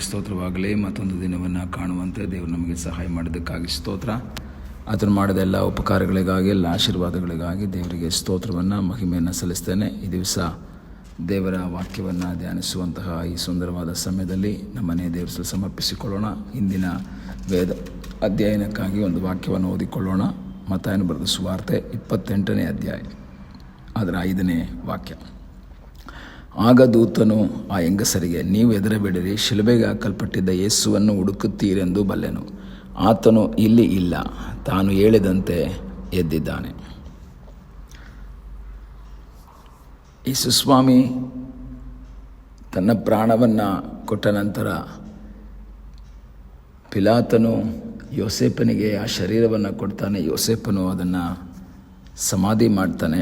ಸ್ತೋತ್ರವಾಗಲಿ. ಮತ್ತೊಂದು ದಿನವನ್ನು ಕಾಣುವಂತೆ ದೇವರು ನಮಗೆ ಸಹಾಯ ಮಾಡೋದಕ್ಕಾಗಿ ಸ್ತೋತ್ರ. ಆತನು ಮಾಡಿದ ಎಲ್ಲ ಉಪಕಾರಗಳಿಗಾಗಿ, ಎಲ್ಲ ಆಶೀರ್ವಾದಗಳಿಗಾಗಿ ದೇವರಿಗೆ ಸ್ತೋತ್ರವನ್ನು, ಮಹಿಮೆಯನ್ನು ಸಲ್ಲಿಸ್ತೇನೆ. ಈ ದಿವಸ ದೇವರ ವಾಕ್ಯವನ್ನು ಧ್ಯಾನಿಸುವಂತಹ ಈ ಸುಂದರವಾದ ಸಮಯದಲ್ಲಿ ನಮ್ಮನ್ನೇ ದೇವರ ಸಮರ್ಪಿಸಿಕೊಳ್ಳೋಣ. ಇಂದಿನ ವೇದ ಅಧ್ಯಯನಕ್ಕಾಗಿ ಒಂದು ವಾಕ್ಯವನ್ನು ಓದಿಕೊಳ್ಳೋಣ. ಮತ್ತಾಯನು ಬರೆದ ಸುವಾರ್ತೆ 28ನೇ ಅಧ್ಯಾಯ, ಅದರ 5ನೇ ವಾಕ್ಯ. ಆಗ ದೂತನು ಆ ಹೆಂಗಸರಿಗೆ, ನೀವು ಹೆದರಬೇಡಿರಿ, ಶಿಲುಬೆಗೆ ಹಾಕಲ್ಪಟ್ಟಿದ್ದ ಯೇಸುವನ್ನು ಹುಡುಕುತ್ತೀರೆಂದು ಬಲ್ಲೆನು. ಆತನು ಇಲ್ಲಿ ಇಲ್ಲ, ತಾನು ಹೇಳಿದಂತೆ ಎದ್ದಿದ್ದಾನೆ. ಯೇಸು ಸ್ವಾಮಿ ತನ್ನ ಪ್ರಾಣವನ್ನು ಕೊಟ್ಟ ನಂತರ ಪಿಲಾತನು ಯೋಸೇಪನಿಗೆ ಆ ಶರೀರವನ್ನು ಕೊಡ್ತಾನೆ. ಯೋಸೇಪನು ಅದನ್ನು ಸಮಾಧಿ ಮಾಡ್ತಾನೆ.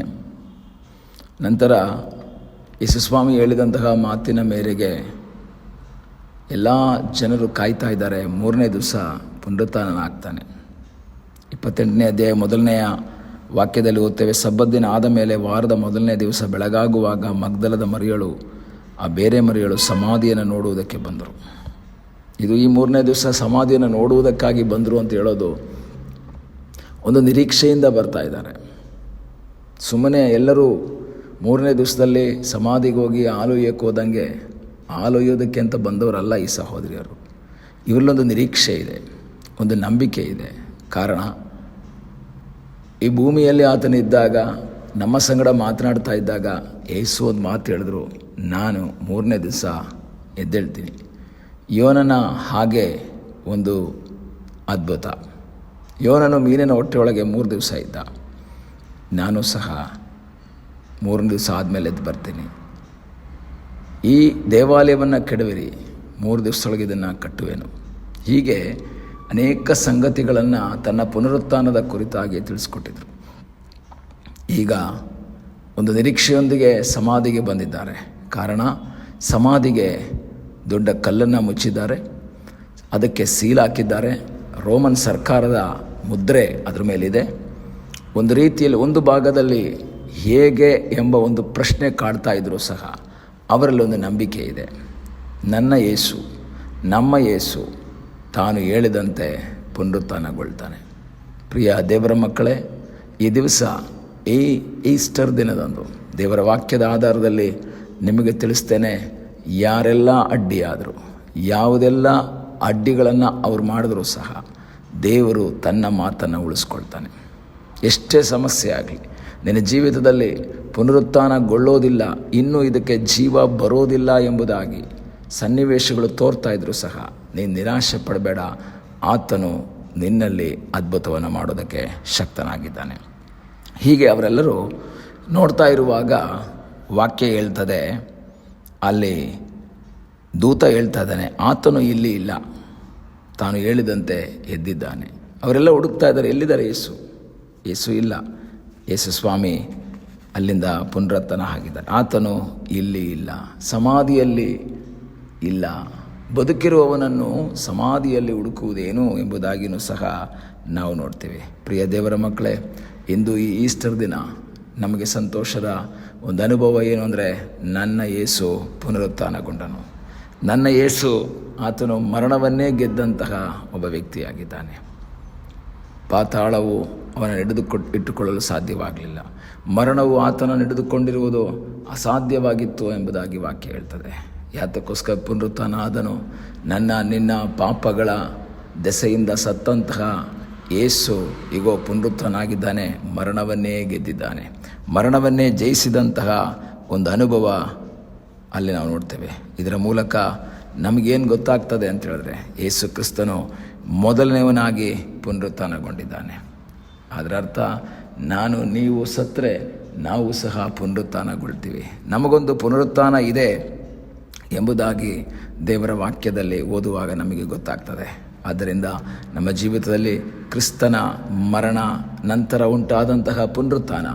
ನಂತರ ಯೇಸುಸ್ವಾಮಿ ಹೇಳಿದಂತಹ ಮಾತಿನ ಮೇರೆಗೆ ಎಲ್ಲ ಜನರು ಕಾಯ್ತಾ ಇದ್ದಾರೆ. 3ನೇ ದಿವಸ ಪುನರುತ್ಥಾನನಾಗ್ತಾನೆ. 28ನೇ ಅಧ್ಯಾಯ 1ನೆಯ ವಾಕ್ಯದಲ್ಲಿ ಓದ್ತೇವೆ. ಸಬ್ಬತ್ ದಿನ ಆದ ಮೇಲೆ ವಾರದ 1ನೇ ದಿವಸ ಬೆಳಗಾಗುವಾಗ ಮಗ್ದಲದ ಮರಿಯಳು, ಆ ಬೇರೆ ಮರಿಯಳು ಸಮಾಧಿಯನ್ನು ನೋಡುವುದಕ್ಕೆ ಬಂದರು. ಇದು ಈ 3ನೇ ದಿವಸ ಸಮಾಧಿಯನ್ನು ನೋಡುವುದಕ್ಕಾಗಿ ಬಂದರು ಅಂತ ಹೇಳೋದು ಒಂದು ನಿರೀಕ್ಷೆಯಿಂದ ಬರ್ತಾ ಇದ್ದಾರೆ. ಸುಮ್ಮನೆ ಎಲ್ಲರೂ 3ನೇ ದಿವಸದಲ್ಲಿ ಸಮಾಧಿಗೆ ಹೋಗಿ ಹಾಲೊಯ್ಯಕ್ಕೆ ಹೋದಂಗೆ ಹಾಲೊಯ್ಯೋದಕ್ಕೆ ಅಂತ ಬಂದವರಲ್ಲ ಈ ಸಹೋದರಿಯರು. ಇವರಲ್ಲೊಂದು ನಿರೀಕ್ಷೆ ಇದೆ, ಒಂದು ನಂಬಿಕೆ ಇದೆ. ಕಾರಣ, ಈ ಭೂಮಿಯಲ್ಲಿ ಆತನಿದ್ದಾಗ, ನಮ್ಮ ಸಂಗಡ ಮಾತನಾಡ್ತಾ ಇದ್ದಾಗ ಯೇಸು ಒಂದು ಮಾತು ಹೇಳಿದ್ರು, ನಾನು 3ನೇ ದಿವಸ ಎದ್ದೇಳ್ತೀನಿ. ಯೋನನ ಹಾಗೆ ಒಂದು ಅದ್ಭುತ. ಯೋನನು ಮೀನಿನ ಹೊಟ್ಟೆಯೊಳಗೆ 3 ದಿವಸ ಇದ್ದ. ನಾನು ಸಹ 3 ದಿವಸ ಆದಮೇಲೆ ಎದ್ದು ಬರ್ತೀನಿ. ಈ ದೇವಾಲಯವನ್ನು ಕೆಡವಿರಿ, 3 ದಿವಸದೊಳಗೆ ಇದನ್ನು ಕಟ್ಟುವೆನು. ಹೀಗೆ ಅನೇಕ ಸಂಗತಿಗಳನ್ನು ತನ್ನ ಪುನರುತ್ಥಾನದ ಕುರಿತಾಗಿ ತಿಳಿಸ್ಕೊಟ್ಟಿದ್ರು. ಈಗ ಒಂದು ನಿರೀಕ್ಷೆಯೊಂದಿಗೆ ಸಮಾಧಿಗೆ ಬಂದಿದ್ದಾರೆ. ಕಾರಣ, ಸಮಾಧಿಗೆ ದೊಡ್ಡ ಕಲ್ಲನ್ನು ಮುಚ್ಚಿದ್ದಾರೆ, ಅದಕ್ಕೆ ಸೀಲ್ ಹಾಕಿದ್ದಾರೆ. ರೋಮನ್ ಸರ್ಕಾರದ ಮುದ್ರೆ ಅದರ ಮೇಲಿದೆ. ಒಂದು ರೀತಿಯಲ್ಲಿ ಒಂದು ಭಾಗದಲ್ಲಿ ಹೇಗೆ ಎಂಬ ಒಂದು ಪ್ರಶ್ನೆ ಕಾಡ್ತಾ ಇದ್ದರೂ ಸಹ ಅವರಲ್ಲಿ ಒಂದು ನಂಬಿಕೆ ಇದೆ. ನನ್ನ ಯೇಸು, ನಮ್ಮ ಯೇಸು ತಾನು ಹೇಳಿದಂತೆ ಪುನರುತ್ಥಾನಗೊಳ್ತಾನೆ. ಪ್ರಿಯ ದೇವರ ಮಕ್ಕಳೇ, ಈ ದಿವಸ ಈ ಈಸ್ಟರ್ ದಿನದಂದು ದೇವರ ವಾಕ್ಯದ ಆಧಾರದಲ್ಲಿ ನಿಮಗೆ ತಿಳಿಸ್ತೇನೆ. ಯಾರೆಲ್ಲ ಅಡ್ಡಿಯಾದರೂ, ಯಾವುದೆಲ್ಲ ಅಡ್ಡಿಗಳನ್ನು ಅವ್ರು ಮಾಡಿದ್ರೂ ಸಹ ದೇವರು ತನ್ನ ಮಾತನ್ನು ಉಳಿಸ್ಕೊಳ್ತಾನೆ. ಎಷ್ಟೇ ಸಮಸ್ಯೆ ಆಗಲಿ, ನಿನ್ನ ಜೀವಿತದಲ್ಲಿ ಪುನರುತ್ಥಾನಗೊಳ್ಳೋದಿಲ್ಲ, ಇನ್ನೂ ಇದಕ್ಕೆ ಜೀವ ಬರೋದಿಲ್ಲ ಎಂಬುದಾಗಿ ಸನ್ನಿವೇಶಗಳು ತೋರ್ತಾ ಇದ್ರೂ ಸಹ ನೀನು ನಿರಾಶೆ ಪಡಬೇಡ. ಆತನು ನಿನ್ನಲ್ಲಿ ಅದ್ಭುತವನ್ನು ಮಾಡೋದಕ್ಕೆ ಶಕ್ತನಾಗಿದ್ದಾನೆ. ಹೀಗೆ ಅವರೆಲ್ಲರೂ ನೋಡ್ತಾ ಇರುವಾಗ ವಾಕ್ಯ ಹೇಳ್ತದೆ, ಅಲ್ಲಿ ದೂತ ಹೇಳ್ತಾ ಇದ್ದಾನೆ, ಆತನು ಇಲ್ಲಿ ಇಲ್ಲ, ತಾನು ಹೇಳಿದಂತೆ ಎದ್ದಿದ್ದಾನೆ. ಅವರೆಲ್ಲ ಹುಡುಕ್ತಾ ಇದ್ದಾರೆ, ಎಲ್ಲಿದ್ದಾರೆ ಯೇಸು? ಯೇಸು ಇಲ್ಲ. ಯೇಸು ಸ್ವಾಮಿ ಅಲ್ಲಿಂದ ಪುನರುತ್ಥಾನ ಆಗಿದ್ದಾರೆ. ಆತನು ಇಲ್ಲಿ ಇಲ್ಲ, ಸಮಾಧಿಯಲ್ಲಿ ಇಲ್ಲ. ಬದುಕಿರುವವನನ್ನು ಸಮಾಧಿಯಲ್ಲಿ ಹುಡುಕುವುದೇನು ಎಂಬುದಾಗಿಯೂ ಸಹ ನಾವು ನೋಡ್ತೇವೆ. ಪ್ರಿಯ ದೇವರ ಮಕ್ಕಳೇ, ಇಂದು ಈ ಈಸ್ಟರ್ ದಿನ ನಮಗೆ ಸಂತೋಷದ ಒಂದು ಅನುಭವ ಏನು ಅಂದರೆ, ನನ್ನ ಯೇಸು ಪುನರುತ್ಥಾನಗೊಂಡನು. ನನ್ನ ಯೇಸು, ಆತನು ಮರಣವನ್ನೇ ಗೆದ್ದಂತಹ ಒಬ್ಬ ವ್ಯಕ್ತಿಯಾಗಿದ್ದಾನೆ. ಪಾತಾಳವು ಅವನನ್ನು ಇಟ್ಟುಕೊಳ್ಳಲು ಸಾಧ್ಯವಾಗಲಿಲ್ಲ. ಮರಣವು ಆತನನ್ನು ಹಿಡಿದುಕೊಂಡಿರುವುದು ಅಸಾಧ್ಯವಾಗಿತ್ತು ಎಂಬುದಾಗಿ ವಾಕ್ಯ ಹೇಳ್ತದೆ. ಯಾತಕ್ಕೋಸ್ಕರ ಪುನರುತ್ಥಾನ ಆದನು? ನಿನ್ನ ಪಾಪಗಳ ದೆಸೆಯಿಂದ ಸತ್ತಂತಹ ಯೇಸು ಈಗೋ ಪುನರುತ್ಥಾನ ಆಗಿದ್ದಾನೆ, ಮರಣವನ್ನೇ ಗೆದ್ದಿದ್ದಾನೆ. ಮರಣವನ್ನೇ ಜಯಿಸಿದಂತಹ ಒಂದು ಅನುಭವ ಅಲ್ಲಿ ನಾವು ನೋಡ್ತೇವೆ. ಇದರ ಮೂಲಕ ನಮಗೇನು ಗೊತ್ತಾಗ್ತದೆ ಅಂತ ಹೇಳಿದ್ರೆ, ಯೇಸು ಕ್ರಿಸ್ತನು ಮೊದಲನೇವನಾಗಿ ಪುನರುತ್ಥಾನಗೊಂಡಿದ್ದಾನೆ. ಅದರ ಅರ್ಥ, ನಾನು ನೀವು ಸತ್ತರೆ ನಾವು ಸಹ ಪುನರುತ್ಥಾನಗೊಳ್ತೀವಿ. ನಮಗೊಂದು ಪುನರುತ್ಥಾನ ಇದೆ ಎಂಬುದಾಗಿ ದೇವರ ವಾಕ್ಯದಲ್ಲಿ ಓದುವಾಗ ನಮಗೆ ಗೊತ್ತಾಗ್ತದೆ. ಆದ್ದರಿಂದ ನಮ್ಮ ಜೀವಿತದಲ್ಲಿ ಕ್ರಿಸ್ತನ ಮರಣ ನಂತರ ಉಂಟಾದಂತಹ ಪುನರುತ್ಥಾನ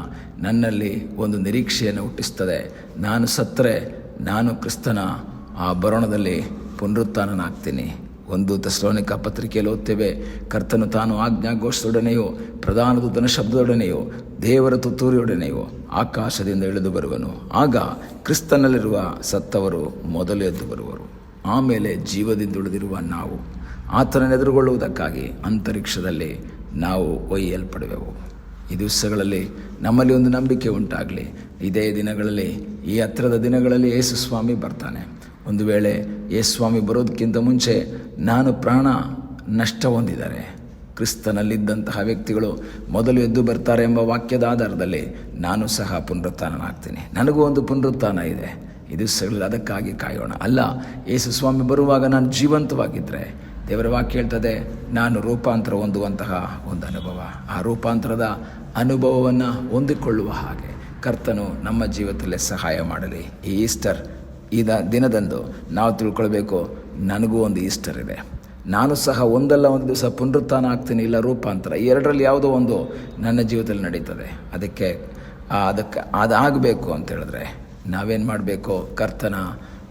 ನನ್ನಲ್ಲಿ ಒಂದು ನಿರೀಕ್ಷೆಯನ್ನು ಹುಟ್ಟಿಸ್ತದೆ. ನಾನು ಸತ್ತರೆ ನಾನು ಕ್ರಿಸ್ತನ ಆ ಬರೋಣದಲ್ಲಿ ಪುನರುತ್ಥಾನನಾಗ್ತೀನಿ. 1 ಥೆಸಲೋನಿಕ ಪತ್ರಿಕೆಯಲ್ಲಿ ಓದ್ತೇವೆ, ಕರ್ತನು ತಾನು ಆಜ್ಞಾಘೋಷದೊಡನೆಯೋ ಪ್ರಧಾನ ದೂತನ ಶಬ್ದದೊಡನೆಯೋ ದೇವರ ತುತ್ತೂರಿಯೊಡನೆಯೋ ಆಕಾಶದಿಂದ ಇಳಿದು ಬರುವನು. ಆಗ ಕ್ರಿಸ್ತನಲ್ಲಿರುವ ಸತ್ತವರು ಮೊದಲು ಎದ್ದು ಬರುವರು. ಆಮೇಲೆ ಜೀವದಿಂದ ಉಳಿದಿರುವ ನಾವು ಆತನನ್ನು ಎದುರುಗೊಳ್ಳುವುದಕ್ಕಾಗಿ ಅಂತರಿಕ್ಷದಲ್ಲಿ ನಾವು ಒಯ್ಯಲ್ಪಡುವೆವು. ಈ ದಿವಸಗಳಲ್ಲಿ ನಮ್ಮಲ್ಲಿ ಒಂದು ನಂಬಿಕೆ ಉಂಟಾಗಲಿ. ಇದೇ ದಿನಗಳಲ್ಲಿ, ಈ ಹತ್ತಿರದ ದಿನಗಳಲ್ಲಿ ಯೇಸು ಸ್ವಾಮಿ ಬರ್ತಾನೆ. ಒಂದು ವೇಳೆ ಯೇಸು ಸ್ವಾಮಿ ಬರೋದಕ್ಕಿಂತ ಮುಂಚೆ ನಾನು ಪ್ರಾಣ ನಷ್ಟ ಹೊಂದಿದ್ದಾರೆ ಕ್ರಿಸ್ತನಲ್ಲಿದ್ದಂತಹ ವ್ಯಕ್ತಿಗಳು ಮೊದಲು ಎದ್ದು ಬರ್ತಾರೆ ಎಂಬ ವಾಕ್ಯದ ಆಧಾರದಲ್ಲಿ ನಾನು ಸಹ ಪುನರುತ್ಥಾನನಾಗ್ತೀನಿ. ನನಗೂ ಒಂದು ಪುನರುತ್ಥಾನ ಇದೆ. ಈ ದಿವಸಗಳಲ್ಲಿ ಅದಕ್ಕಾಗಿ ಕಾಯೋಣ. ಅಲ್ಲ, ಯೇಸು ಸ್ವಾಮಿ ಬರುವಾಗ ನಾನು ಜೀವಂತವಾಗಿದ್ದರೆ, ದೇವರ ವಾಕ್ಯ ಹೇಳ್ತದೆ, ನಾನು ರೂಪಾಂತರ ಹೊಂದುವಂತಹ ಒಂದು ಅನುಭವ, ಆ ರೂಪಾಂತರದ ಅನುಭವವನ್ನು ಹೊಂದಿಕೊಳ್ಳುವ ಹಾಗೆ ಕರ್ತನು ನಮ್ಮ ಜೀವಿತದಲ್ಲೇ ಸಹಾಯ ಮಾಡಲಿ. ಈ ಈಸ್ಟರ್ ದಿನದಂದು ನಾವು ತಿಳ್ಕೊಳ್ಬೇಕು, ನನಗೂ ಒಂದು ಈಸ್ಟರ್ ಇದೆ. ನಾನು ಸಹ ಒಂದಲ್ಲ ಒಂದು ದಿವಸ ಪುನರುತ್ಥಾನ ಆಗ್ತೀನಿ, ಇಲ್ಲ ರೂಪಾಂತರ. ಈ ಎರಡರಲ್ಲಿ ಯಾವುದೋ ಒಂದು ನನ್ನ ಜೀವಿತದಲ್ಲಿ ನಡೀತದೆ. ಅದಕ್ಕೆ ಅದಾಗಬೇಕು ಅಂತ ಹೇಳಿದ್ರೆ ನಾವೇನು ಮಾಡಬೇಕು? ಕರ್ತನ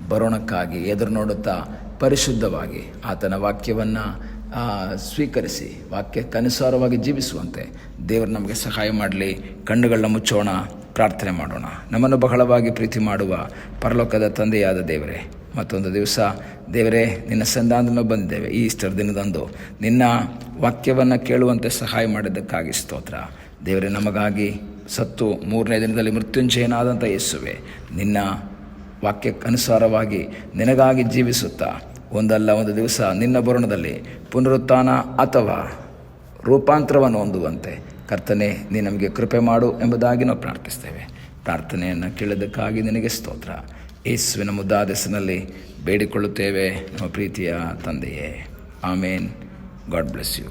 ಬರೋಣಕ್ಕಾಗಿ ಎದುರು ನೋಡುತ್ತಾ ಪರಿಶುದ್ಧವಾಗಿ ಆತನ ವಾಕ್ಯವನ್ನು ಸ್ವೀಕರಿಸಿ ವಾಕ್ಯಕ್ಕನುಸಾರವಾಗಿ ಜೀವಿಸುವಂತೆ ದೇವರು ನಮಗೆ ಸಹಾಯ ಮಾಡಲಿ. ಕಣ್ಣುಗಳನ್ನ ಮುಚ್ಚೋಣ, ಪ್ರಾರ್ಥನೆ ಮಾಡೋಣ. ನಮ್ಮನ್ನು ಬಹಳವಾಗಿ ಪ್ರೀತಿ ಮಾಡುವ ಪರಲೋಕದ ತಂದೆಯಾದ ದೇವರೇ, ಮತ್ತೊಂದು ದಿವಸ ದೇವರೇ ನಿನ್ನ ಸಂಧಾನದಿಂದ ಬಂದಿದ್ದೇವೆ. ಈ ಈಸ್ಟರ್ ದಿನದಂದು ನಿನ್ನ ವಾಕ್ಯವನ್ನು ಕೇಳುವಂತೆ ಸಹಾಯ ಮಾಡಿದ್ದಕ್ಕಾಗಿ ಸ್ತೋತ್ರ. ದೇವರೇ, ನಮಗಾಗಿ ಸತ್ತು 3ನೇ ದಿನದಲ್ಲಿ ಮೃತ್ಯುಂಜಯನಾದಂಥ ಯೇಸುವೆ, ನಿನ್ನ ವಾಕ್ಯಕ್ಕನುಸಾರವಾಗಿ ನಿನಗಾಗಿ ಜೀವಿಸುತ್ತಾ ಒಂದಲ್ಲ ಒಂದು ದಿವಸ ನಿನ್ನ ಬರುಣದಲ್ಲಿ ಪುನರುತ್ಥಾನ ಅಥವಾ ರೂಪಾಂತರವನ್ನು ಹೊಂದುವಂತೆ ಕರ್ತನೆ ನೀ ನಮಗೆ ಕೃಪೆ ಮಾಡು ಎಂಬುದಾಗಿ ನಾವು ಪ್ರಾರ್ಥಿಸ್ತೇವೆ. ಪ್ರಾರ್ಥನೆಯನ್ನು ಕೇಳಿದ್ದಕ್ಕಾಗಿ ನಿನಗೆ ಸ್ತೋತ್ರ. ಯೇಸುವಿನ ಮುದ್ದಾದ ಹೆಸರಿನಲ್ಲಿ ಬೇಡಿಕೊಳ್ಳುತ್ತೇವೆ ನಮ್ಮ ಪ್ರೀತಿಯ ತಂದೆಯೇ. ಆಮೇನ್. God bless you.